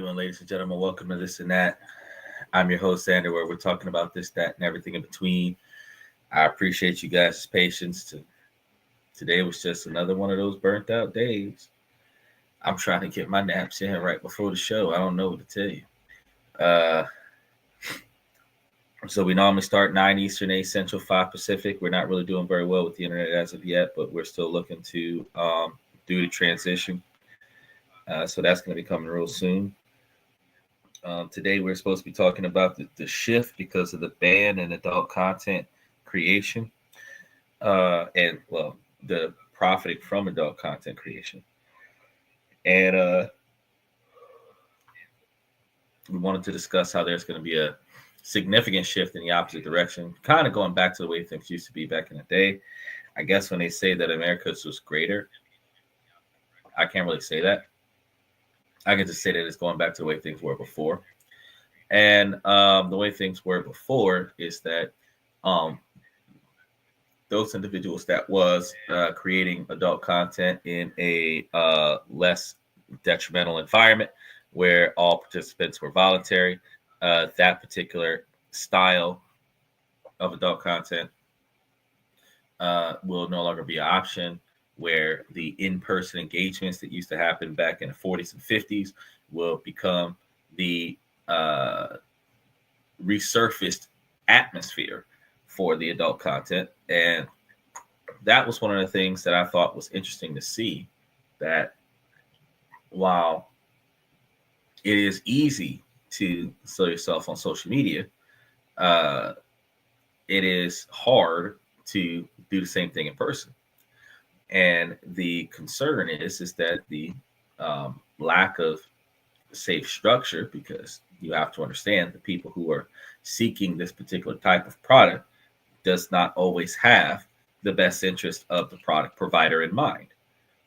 doing, ladies and gentlemen? Welcome to This and That. I'm your host, Sander, where we're talking about this, that, and everything in between. I appreciate you guys' patience. Today was just another one of those burnt out days. I'm trying to get my naps in right before the show. I don't know what to tell you. So we normally start 9 Eastern, 8 Central, 5 Pacific. We're not really doing very well with the internet as of yet, but we're still looking to do the transition. So that's going to be coming real soon. Today we're supposed to be talking about the shift because of the ban in adult content creation, and the profiting from adult content creation. And we wanted to discuss how there's going to be a significant shift in the opposite direction, kind of going back to the way things used to be back in the day. I guess when they say that America's was greater, I can't really say that. I can just say that it's going back to the way things were before. And the way things were before is that those individuals that was creating adult content in a less detrimental environment where all participants were voluntary, that particular style of adult content will no longer be an option, where the in-person engagements that used to happen back in the 40s and 50s will become the resurfaced atmosphere for the adult content. And that was one of the things that I thought was interesting to see, that while it is easy to sell yourself on social media, it is hard to do the same thing in person. And the concern is that the lack of safe structure, because you have to understand the people who are seeking this particular type of product does not always have the best interest of the product provider in mind.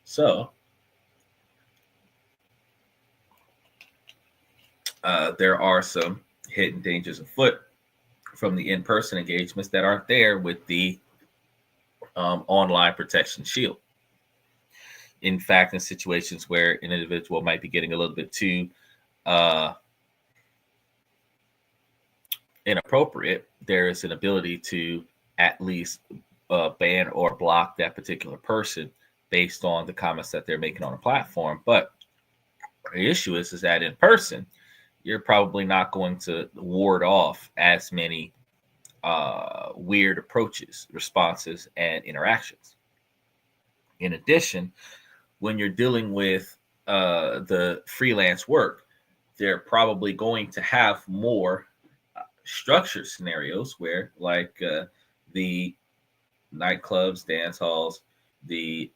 So there are some hidden dangers afoot from the in-person engagements that aren't there with the online protection shield. In fact, in situations where an individual might be getting a little bit too inappropriate, there is an ability to at least ban or block that particular person based on the comments that they're making on a platform. But the issue is that in person, you're probably not going to ward off as many weird approaches, responses, and interactions. In addition, when you're dealing with the freelance work, they're probably going to have more structured scenarios where, like the nightclubs, dance halls, the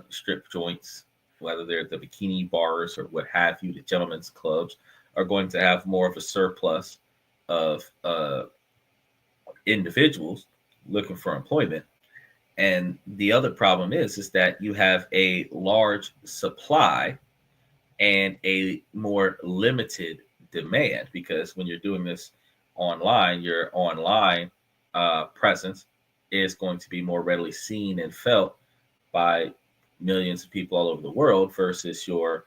strip joints, whether they're the bikini bars or what have you, the gentlemen's clubs, are going to have more of a surplus of individuals looking for employment. And the other problem is that you have a large supply and a more limited demand, because when you're doing this online, your online presence is going to be more readily seen and felt by millions of people all over the world, versus your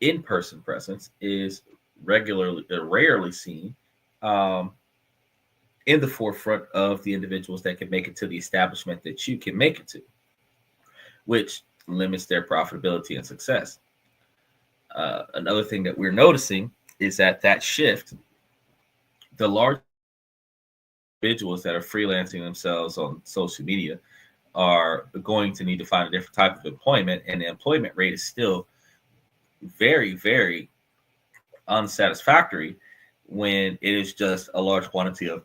in-person presence is rarely seen in the forefront of the individuals that can make it to the establishment that you can make it to, which limits their profitability and success. Another thing that we're noticing is that shift, the large individuals that are freelancing themselves on social media are going to need to find a different type of employment, and the employment rate is still very, very unsatisfactory when it is just a large quantity of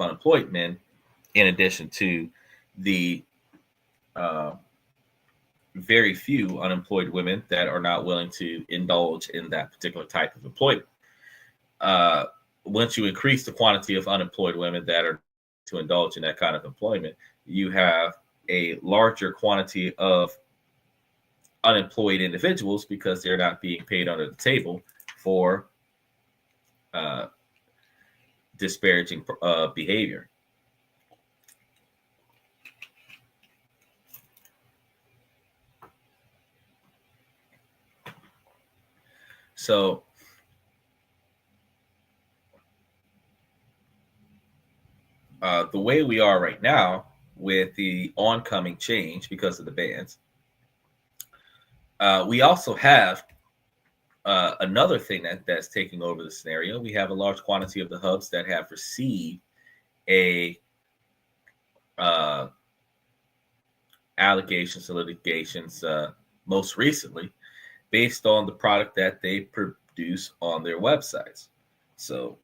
unemployed men, in addition to the very few unemployed women that are not willing to indulge in that particular type of employment. Once you increase the quantity of unemployed women that are to indulge in that kind of employment, you have a larger quantity of unemployed individuals, because they're not being paid under the table for disparaging behavior. So the way we are right now with the oncoming change because of the bans, we also have another thing that's taking over the scenario. We have a large quantity of the hubs that have received a uh, allegations and litigations most recently based on the product that they produce on their websites. So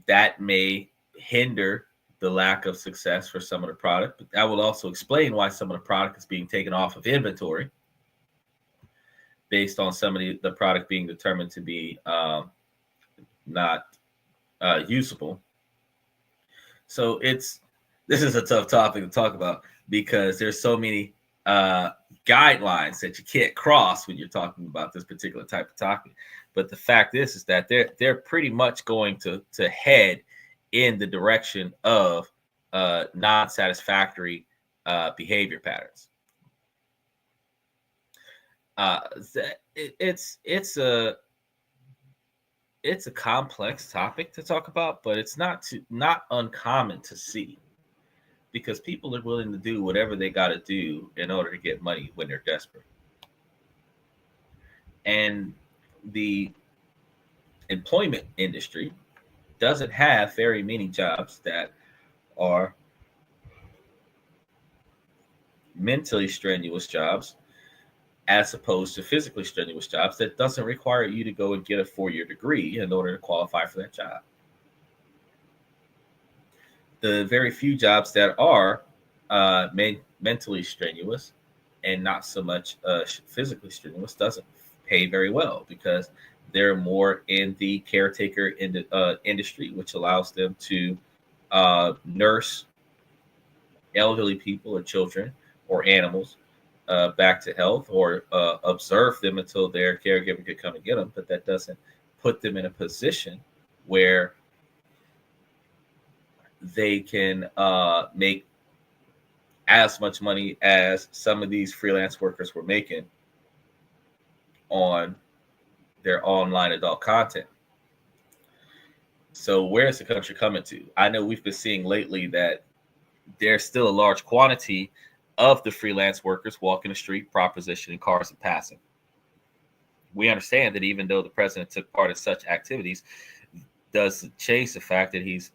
that may hinder the lack of success for some of the product, but that will also explain why some of the product is being taken off of inventory based on some of the product being determined to be not usable. So this is a tough topic to talk about because there's so many guidelines that you can't cross when you're talking about this particular type of topic. But the fact is that they're pretty much going to head in the direction of non-satisfactory behavior patterns. It's a complex topic to talk about, but it's not uncommon to see because people are willing to do whatever they got to do in order to get money when they're desperate. And the employment industry doesn't have very many jobs that are mentally strenuous jobs as opposed to physically strenuous jobs that doesn't require you to go and get a 4-year degree in order to qualify for that job. The very few jobs that are mentally strenuous and not so much physically strenuous doesn't pay very well because they're more in the caretaker industry, which allows them to nurse elderly people or children or animals back to health or observe them until their caregiver could come and get them. But that doesn't put them in a position where they can make as much money as some of these freelance workers were making on their online adult content. So where's the country coming to? I know we've been seeing lately that there's still a large quantity of the freelance workers walking the street, propositioning cars and passing. We understand that even though the president took part in such activities, doesn't change the fact that he's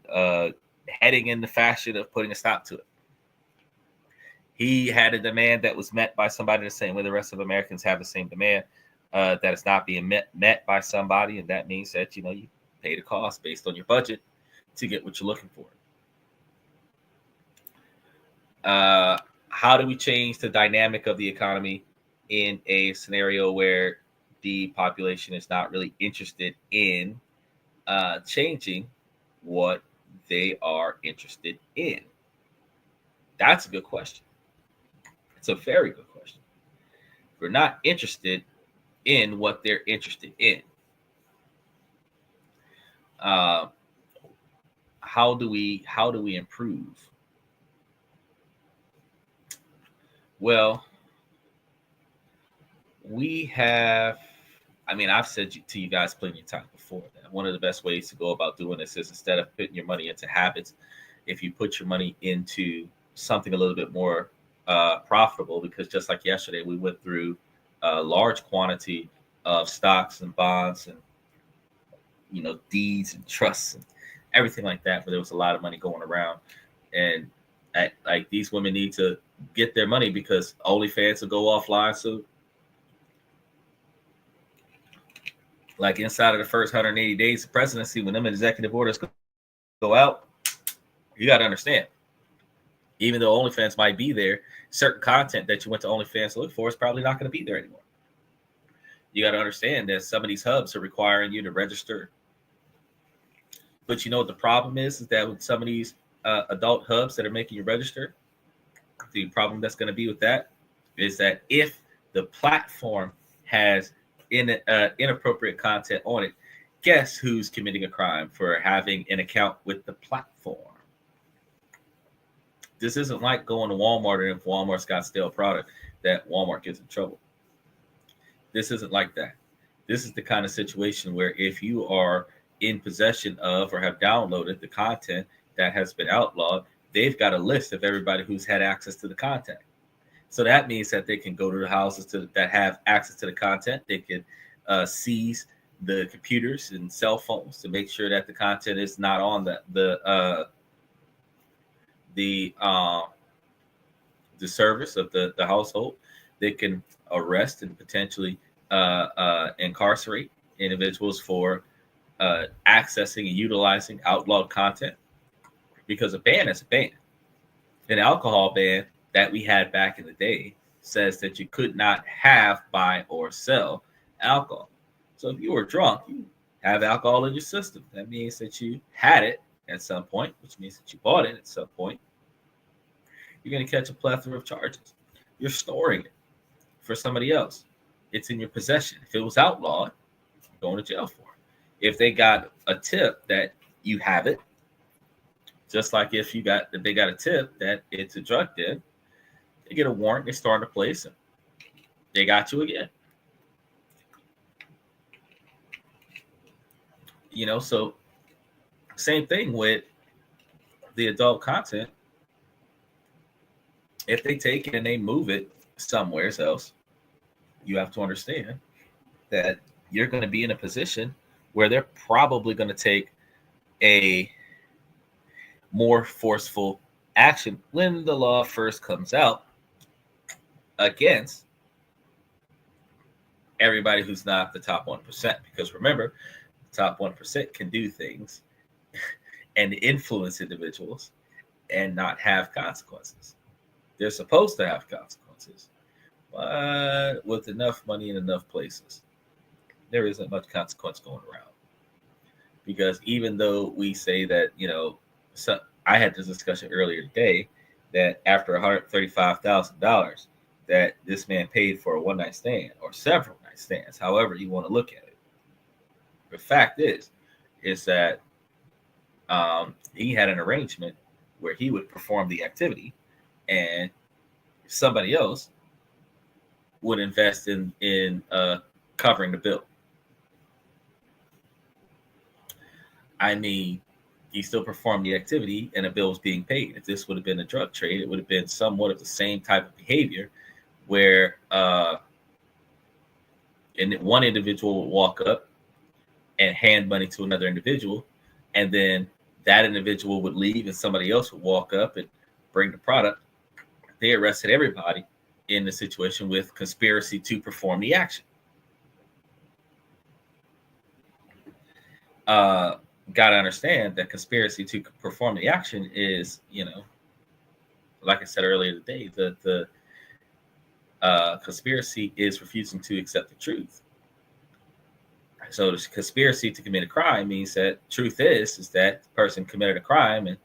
heading in the fashion of putting a stop to it. He had a demand that was met by somebody the same way the rest of Americans have the same demand that is not being met by somebody, and that means that you pay the cost based on your budget to get what you're looking for. How do we change the dynamic of the economy in a scenario where the population is not really interested in changing what they are interested in? That's a good question. It's a very good question. We're not interested in what they're interested in. How do we improve? Well, we have. I've said to you guys plenty of times before that one of the best ways to go about doing this is instead of putting your money into habits, if you put your money into something a little bit more profitable, because just like yesterday, we went through a large quantity of stocks and bonds and deeds and trusts and everything like that, where there was a lot of money going around, and like these women need to get their money because OnlyFans will go offline. So like inside of the first 180 days of presidency, when them executive orders go out, you got to understand, even though OnlyFans might be there, certain content that you went to OnlyFans to look for is probably not going to be there anymore. You got to understand that some of these hubs are requiring you to register. But you know what the problem is that with some of these adult hubs that are making you register, the problem that's going to be with that is that if the platform has inappropriate content on it, guess who's committing a crime for having an account with the platform? This isn't like going to Walmart and if Walmart's got stale product that Walmart gets in trouble. This isn't like that. this is the kind of situation where if you are in possession of or have downloaded the content that has been outlawed, they've got a list of everybody who's had access to the content. So that means that they can go to the houses that have access to the content. They can seize the computers and cell phones to make sure that the content is not on the service of the household. They can arrest and potentially incarcerate individuals for accessing and utilizing outlawed content, because a ban is a ban. An alcohol ban that we had back in the day says that you could not have, buy, or sell alcohol. So if you were drunk, you have alcohol in your system. That means that you had it at some point, which means that you bought it at some point. You're going to catch a plethora of charges. You're storing it for somebody else. It's in your possession. If it was outlawed, you're going to jail for it. If they got a tip that you have it, just like if they got a tip that it's a drug den, they get a warrant, they start a place, and they got you again. So same thing with the adult content. If they take it and they move it somewhere else, you have to understand that you're going to be in a position where they're probably going to take a more forceful action when the law first comes out against everybody who's not the top 1%. Because remember, the top 1% can do things and influence individuals and not have consequences. They're supposed to have consequences, but with enough money in enough places, there isn't much consequence going around. Because even though we say that, so I had this discussion earlier today that after $135,000 that this man paid for a one-night stand or several night stands, however you want to look at it. The fact is that he had an arrangement where he would perform the activity and somebody else would invest in covering the bill. I mean, he still performed the activity and a bill was being paid. If this would have been a drug trade, it would have been somewhat of the same type of behavior where one individual would walk up and hand money to another individual, and then that individual would leave and somebody else would walk up and bring the product. They arrested everybody in the situation with conspiracy to perform the action. Got to understand that conspiracy to perform the action is, like I said earlier today, the conspiracy is refusing to accept the truth. So the conspiracy to commit a crime means that truth is that the person committed a crime and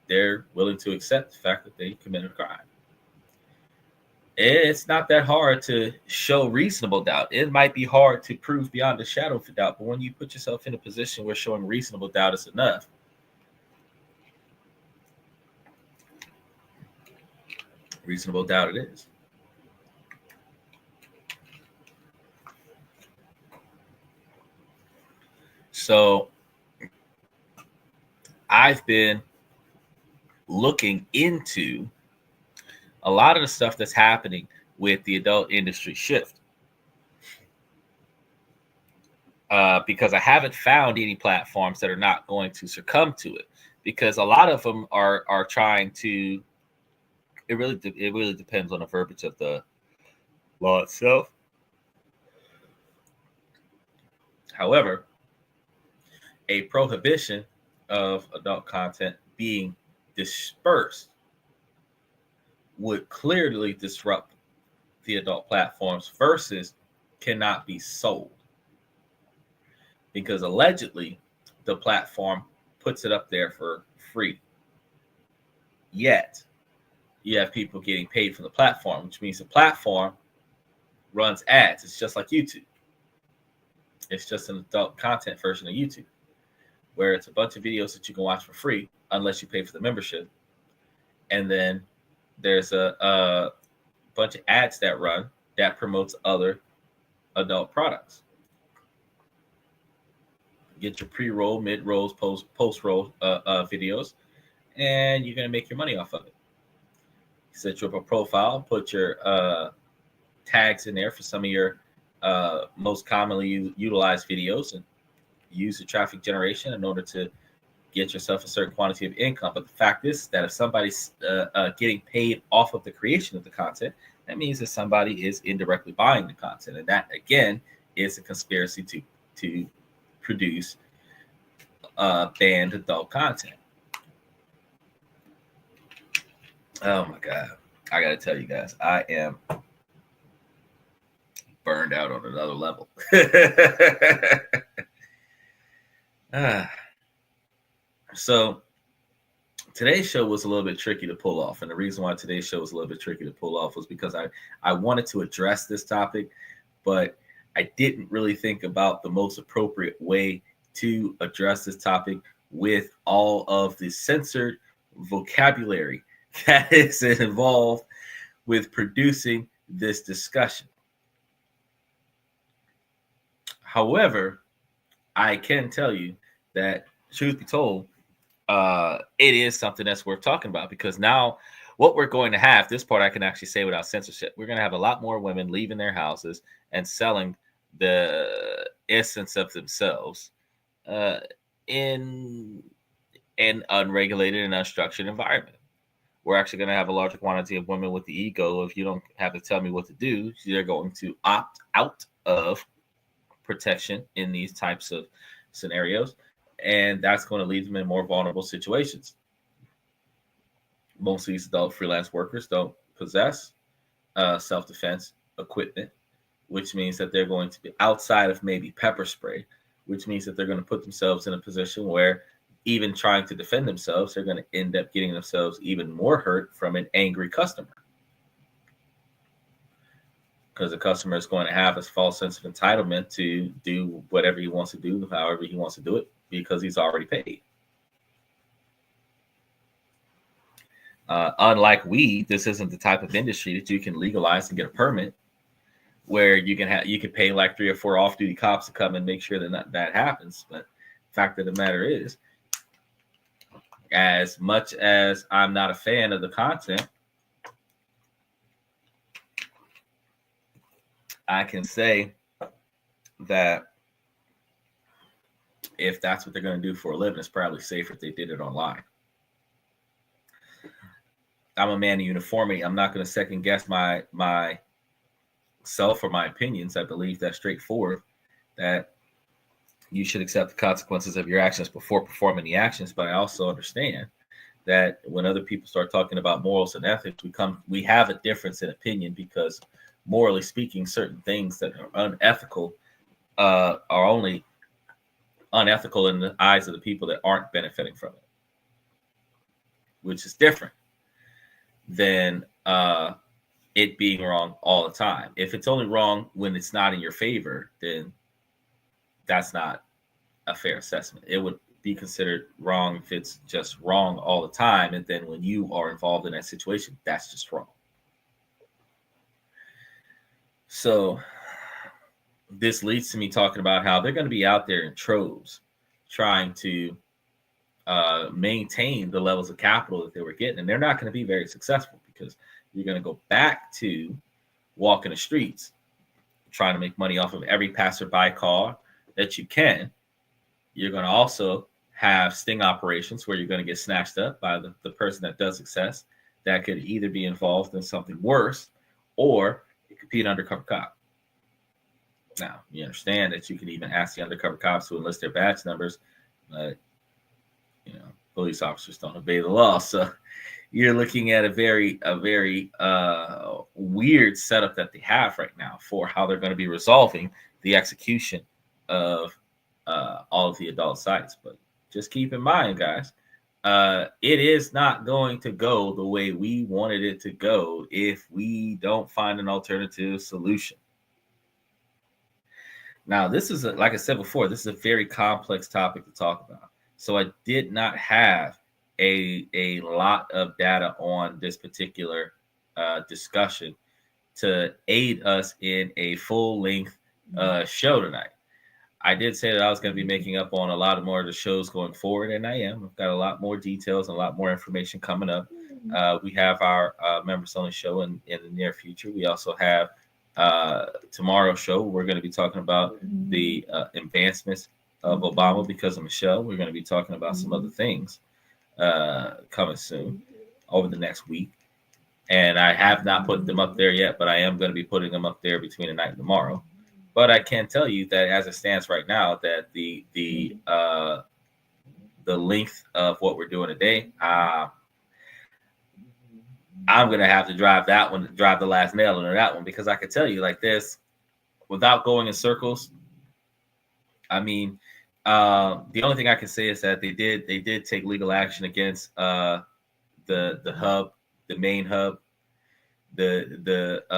they're willing to accept the fact that they committed a crime. It's not that hard to show reasonable doubt. It might be hard to prove beyond a shadow of a doubt, but when you put yourself in a position where showing reasonable doubt is enough, reasonable doubt it is. So I've been looking into a lot of the stuff that's happening with the adult industry shift. Because I haven't found any platforms that are not going to succumb to it. Because a lot of them are trying to. It really depends on the verbiage of the law itself. However, a prohibition of adult content being dispersed would clearly disrupt the adult platforms versus cannot be sold. Because allegedly, the platform puts it up there for free. Yet, you have people getting paid from the platform, which means the platform runs ads. It's just like YouTube. It's just an adult content version of YouTube, where it's a bunch of videos that you can watch for free unless you pay for the membership. And then there's a bunch of ads that run that promotes other adult products. get your pre-roll, mid-rolls, post-roll videos, and you're going to make your money off of it. Set you up a profile, put your tags in there for some of your most commonly utilized videos, and use the traffic generation in order to get yourself a certain quantity of income. But the fact is that if somebody's getting paid off of the creation of the content, that means that somebody is indirectly buying the content, and that again is a conspiracy to produce banned adult content. Oh my God. I got to tell you guys, I am burned out on another level. So today's show was a little bit tricky to pull off. And the reason why today's show was a little bit tricky to pull off was because I wanted to address this topic, but I didn't really think about the most appropriate way to address this topic with all of the censored vocabulary that is involved with producing this discussion. However, I can tell you that, truth be told, it is something that's worth talking about, because now what we're going to have, this part I can actually say without censorship, we're going to have a lot more women leaving their houses and selling the essence of themselves in an unregulated and unstructured environment. We're actually going to have a larger quantity of women with the ego. If you don't have to tell me what to do, they're going to opt out of protection in these types of scenarios. And that's going to leave them in more vulnerable situations. Most of these adult freelance workers don't possess self-defense equipment, which means that they're going to be outside of maybe pepper spray, which means that they're going to put themselves in a position where even trying to defend themselves, they're going to end up getting themselves even more hurt from an angry customer. Because the customer is going to have this false sense of entitlement to do whatever he wants to do, however he wants to do it, because he's already paid. Unlike weed, this isn't the type of industry that you can legalize and get a permit, where you can pay like 3 or 4 off-duty cops to come and make sure that happens. But the fact of the matter is, as much as I'm not a fan of the content, I can say that if that's what they're going to do for a living, it's probably safer if they did it online. I'm a man of uniformity. I'm not going to second guess my self or my opinions. I believe that's straightforward, that you should accept the consequences of your actions before performing the actions. But I also understand that when other people start talking about morals and ethics, we have a difference in opinion, because morally speaking, certain things that are unethical are only unethical in the eyes of the people that aren't benefiting from it, which is different than it being wrong all the time. If it's only wrong when it's not in your favor, then that's not a fair assessment. It would be considered wrong if it's just wrong all the time, and then when you are involved in that situation, that's just wrong. So this leads to me talking about how they're going to be out there in troves trying to maintain the levels of capital that they were getting. And they're not going to be very successful, because you're going to go back to walking the streets, trying to make money off of every passerby car that you can. You're going to also have sting operations where you're going to get snatched up by the person that does access, that could either be involved in something worse, or it could be an undercover cop. Now, you understand that you can even ask the undercover cops to enlist their badge numbers, but police officers don't obey the law. So you're looking at a very weird setup that they have right now for how they're going to be resolving the execution of all of the adult sites. But just keep in mind, guys, it is not going to go the way we wanted it to go if we don't find an alternative solution. Now, this is, like I said before, this is a very complex topic to talk about. So I did not have a lot of data on this particular discussion to aid us in a full-length show tonight. I did say that I was going to be making up on a lot more of the shows going forward, and I am. I've got a lot more details and a lot more information coming up. We have our members only show in the near future. We also have tomorrow's show. We're going to be talking about the advancements of Obama because of Michelle. We're going to be talking about some other things coming soon over the next week. And I have not put them up there yet, but I am going to be putting them up there between tonight and tomorrow. But I can tell you that as it stands right now, that the length of what we're doing today, I'm going to have to drive the last nail into that one, because I can tell you like this, without going in circles. I mean, the only thing I can say is that they did take legal action against the hub, the main hub, the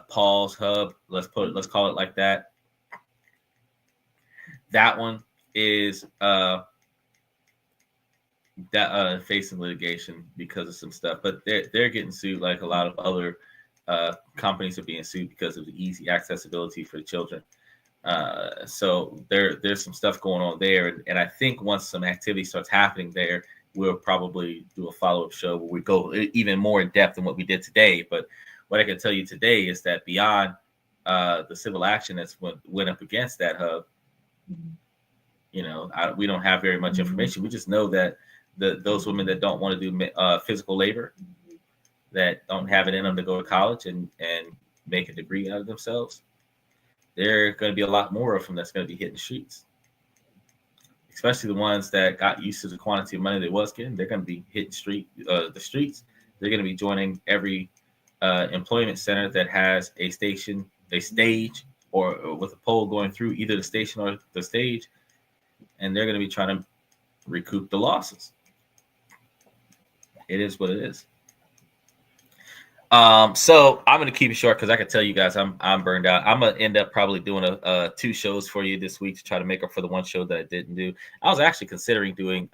Paul's hub. Let's call it like that. That one is facing litigation because of some stuff, but they're getting sued like a lot of other companies are being sued because of the easy accessibility for the children. So there's some stuff going on there, and I think once some activity starts happening there, we'll probably do a follow-up show where we go even more in depth than what we did today. But what I can tell you today is that beyond the civil action that's went up against that hub, we don't have very much information. We just know that those women that don't want to do physical labor, that don't have it in them to go to college and make a degree out of themselves, there are going to be a lot more of them that's going to be hitting the streets. Especially the ones that got used to the quantity of money they was getting. They're going to be hitting the streets. They're going to be joining every employment center that has a stage, or with a pole going through either the station or the stage, and they're going to be trying to recoup the losses. It is what it is. So I'm going to keep it short because I can tell you guys I'm burned out. I'm going to end up probably doing a 2 shows for you this week to try to make up for the 1 show that I didn't do. I was actually considering doing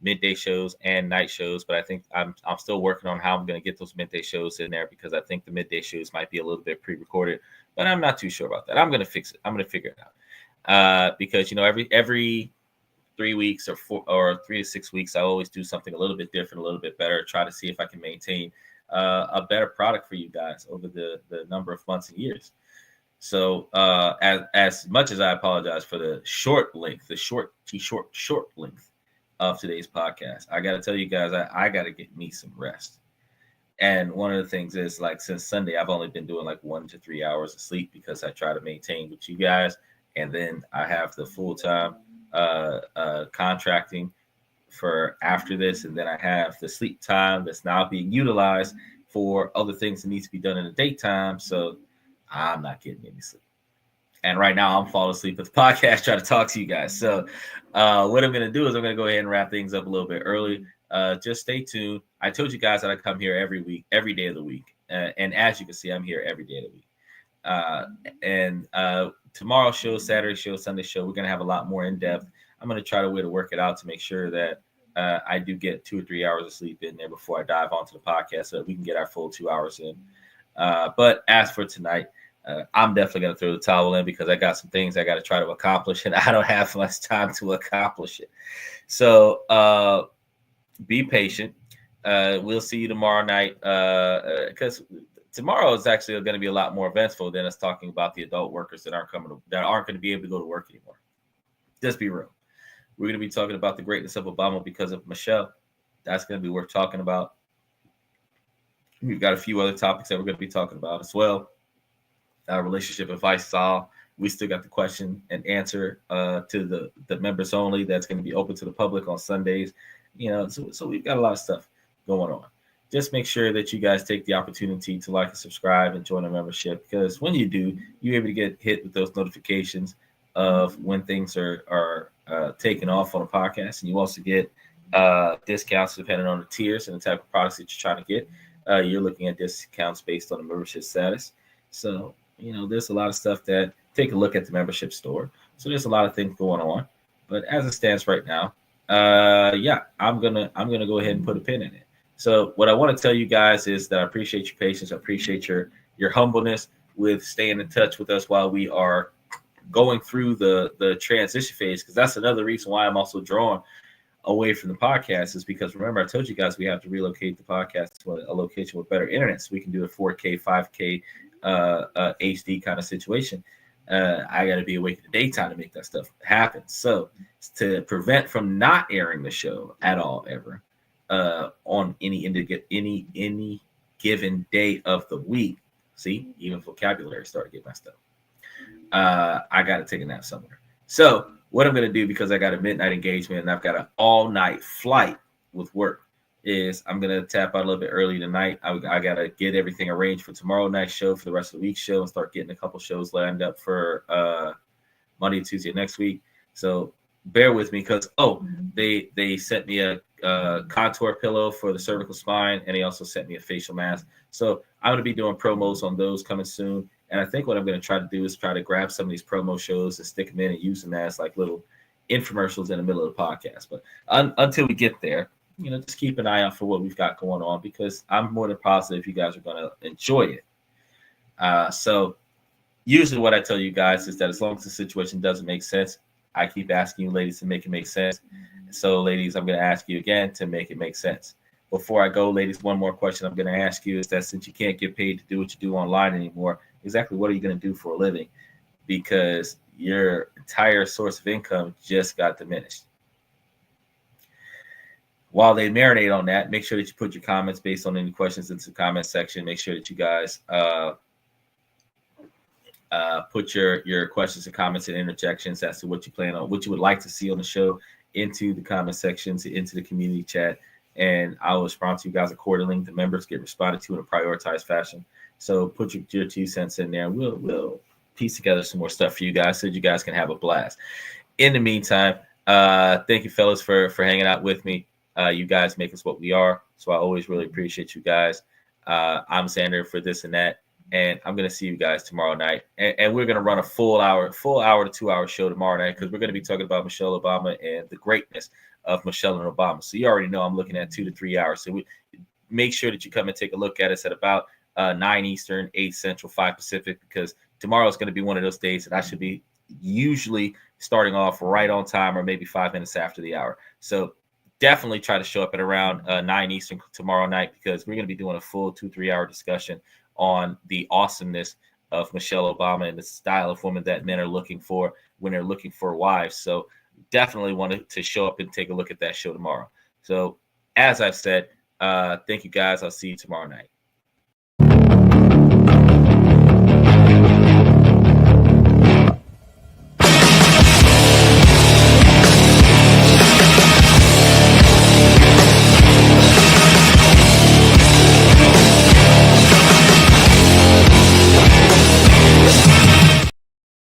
midday shows and night shows, but I think I'm still working on how I'm going to get those midday shows in there, because I think the midday shows might be a little bit pre-recorded, but I'm not too sure about that. I'm going to fix it. I'm going to figure it out because every 3 weeks or 3 to 6 weeks, I always do something a little bit different, a little bit better, try to see if I can maintain a better product for you guys over the number of months and years. So as much as I apologize for the short length, the short length of today's podcast, I got to tell you guys, I got to get me some rest. And one of the things is, like, since Sunday, I've only been doing like 1 to 3 hours of sleep because I try to maintain with you guys. And then I have the full-time contracting for after this, and then I have the sleep time that's now being utilized for other things that need to be done in the daytime. So I'm not getting any sleep, and right now I'm falling asleep with the podcast trying to talk to you guys. So what I'm going to do is I'm going to go ahead and wrap things up a little bit early. Just stay tuned. I told you guys that I come here every week, every day of the week, and as you can see, I'm here every day of the week. And tomorrow's show, Saturday show, Sunday show, we're going to have a lot more in depth. I'm going to try to work it out to make sure that I do get 2 or 3 hours of sleep in there before I dive onto the podcast, so that we can get our full 2 hours in. But as for tonight, I'm definitely going to throw the towel in because I got some things I got to try to accomplish, and I don't have much time to accomplish it. So be patient. We'll see you tomorrow night, because tomorrow is actually going to be a lot more eventful than us talking about the adult workers that aren't going to be able to go to work anymore. Just be real. We're going to be talking about the greatness of Obama because of Michelle. That's going to be worth talking about. We've got a few other topics that we're going to be talking about as well. Relationship advice is all. We still got the question and answer to the members only. That's going to be open to the public on Sundays. So we've got a lot of stuff going on. Just make sure that you guys take the opportunity to like and subscribe and join our membership, because when you do, you're able to get hit with those notifications of when things are taken off on a podcast, and you also get discounts depending on the tiers and the type of products that you're trying to get. You're looking at discounts based on the membership status. So there's a lot of stuff that take a look at the membership store. So there's a lot of things going on. But as it stands right now, I'm gonna go ahead and put a pin in it. So what I want to tell you guys is that I appreciate your patience. I appreciate your humbleness. with staying in touch with us while we are going through the transition phase, because that's another reason why I'm also drawn away from the podcast, is because remember I told you guys we have to relocate the podcast to a location with better internet so we can do a 4K, 5K HD kind of situation. I got to be awake in the daytime to make that stuff happen. So to prevent from not airing the show at all ever on any given day of the week. See, even vocabulary started to get messed up. I got to take a nap somewhere. So what I'm going to do, because I got a midnight engagement and I've got an all-night flight with work, is I'm going to tap out a little bit early tonight. I got to get everything arranged for tomorrow night's show, for the rest of the week's show, and start getting a couple shows lined up for Monday and Tuesday next week. So bear with me, because they sent me a contour pillow for the cervical spine, and they also sent me a facial mask. So I'm going to be doing promos on those coming soon. And I think what I'm going to try to do is try to grab some of these promo shows and stick them in and use them as like little infomercials in the middle of the podcast. But until we get there, just keep an eye out for what we've got going on, because I'm more than positive you guys are going to enjoy it. So usually what I tell you guys is that as long as the situation doesn't make sense, I keep asking you ladies to make it make sense. So ladies, I'm going to ask you again to make it make sense. Before I go, ladies, one more question I'm going to ask you is that since you can't get paid to do what you do online anymore, exactly what are you going to do for a living? Because your entire source of income just got diminished. While they marinate on that, make sure that you put your comments based on any questions into the comment section. Make sure that you guys put your questions and comments and interjections as to what you plan on, what you would like to see on the show, into the comment sections, into the community chat, and I will respond to you guys accordingly. The members get responded to in a prioritized fashion. So put your 2 cents in there, and we'll piece together some more stuff for you guys so that you guys can have a blast. In the meantime, thank you, fellas, for hanging out with me. You guys make us what we are, so I always really appreciate you guys. I'm Xander for this and that, and I'm going to see you guys tomorrow night. And we're going to run a full hour to 2 hour show tomorrow night, because we're going to be talking about Michelle Obama and the greatness of Michelle and Obama. So you already know I'm looking at 2 to 3 hours. So make sure that you come and take a look at us at about 9 Eastern, 8 Central, 5 Pacific, because tomorrow is going to be one of those days that I should be usually starting off right on time, or maybe 5 minutes after the hour. So definitely try to show up at around 9 Eastern tomorrow night, because we're going to be doing a full 2-3 hour discussion on the awesomeness of Michelle Obama and the style of woman that men are looking for when they're looking for wives. So definitely wanted to show up and take a look at that show tomorrow. So as I've said, thank you guys. I'll see you tomorrow night.